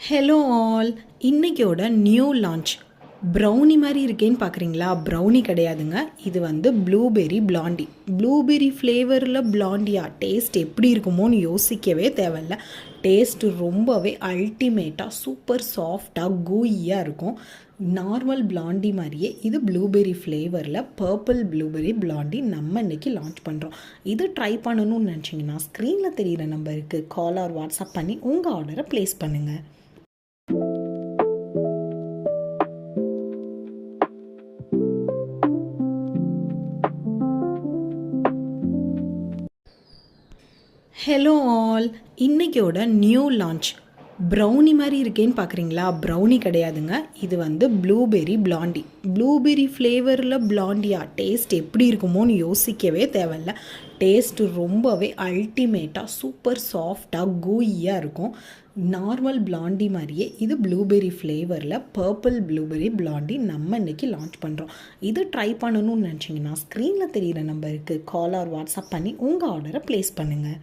Hello all, இன்னைக்கோட new launch brownie மாதிரி இருக்கேன்னு பார்க்குறீங்களா? ப்ரௌனி கிடையாதுங்க, இது வந்து ப்ளூபெர்ரி பிளாண்டி. ப்ளூபெர்ரி ஃப்ளேவரில் பிளாண்டியா டேஸ்ட் எப்படி இருக்குமோன்னு யோசிக்கவே தேவையில்ல. டேஸ்ட்டு ரொம்பவே அல்டிமேட்டாக சூப்பர் சாஃப்டாக கூயியாக இருக்கும். நார்மல் பிளாண்டி மாதிரியே இது ப்ளூபெர்ரி ஃப்ளேவரில் பர்பிள் ப்ளூபெர்ரி பிளாண்டி நம்ம இன்றைக்கி லான்ச் பண்ணுறோம். இது ட்ரை பண்ணணும்னு நினச்சிங்கன்னா ஸ்க்ரீனில் தெரிகிற நம்பருக்கு கால் ஆர் வாட்ஸ்அப் பண்ணி உங்கள் ஆர்டரை ப்ளேஸ் பண்ணுங்கள். ஹலோ ஆல், இன்னைக்கோட நியூ லான்ச் ப்ரௌனி மாதிரி இருக்கேன்னு பார்க்குறீங்களா? ப்ரௌனி கிடையாதுங்க, இது வந்து ப்ளூபெர்ரி பிளாண்டி. ப்ளூபெர்ரி ஃப்ளேவரில் பிளாண்டியா டேஸ்ட் எப்படி இருக்குமோன்னு யோசிக்கவே தேவையில்ல. டேஸ்ட்டு ரொம்பவே அல்டிமேட்டாக சூப்பர் சாஃப்டாக கூயியாக இருக்கும். நார்மல் பிளாண்டி மாதிரியே இது ப்ளூபெர்ரி ஃப்ளேவரில் பர்பிள் ப்ளூபெர்ரி பிளாண்டி நம்ம இன்றைக்கி லான்ச் பண்ணுறோம். இது ட்ரை பண்ணணும்னு நினச்சிங்கன்னா ஸ்க்ரீனில் தெரிகிற நம்பருக்கு கால் ஆர் வாட்ஸ்அப் பண்ணி உங்கள் ஆர்டரை ப்ளேஸ் பண்ணுங்கள்.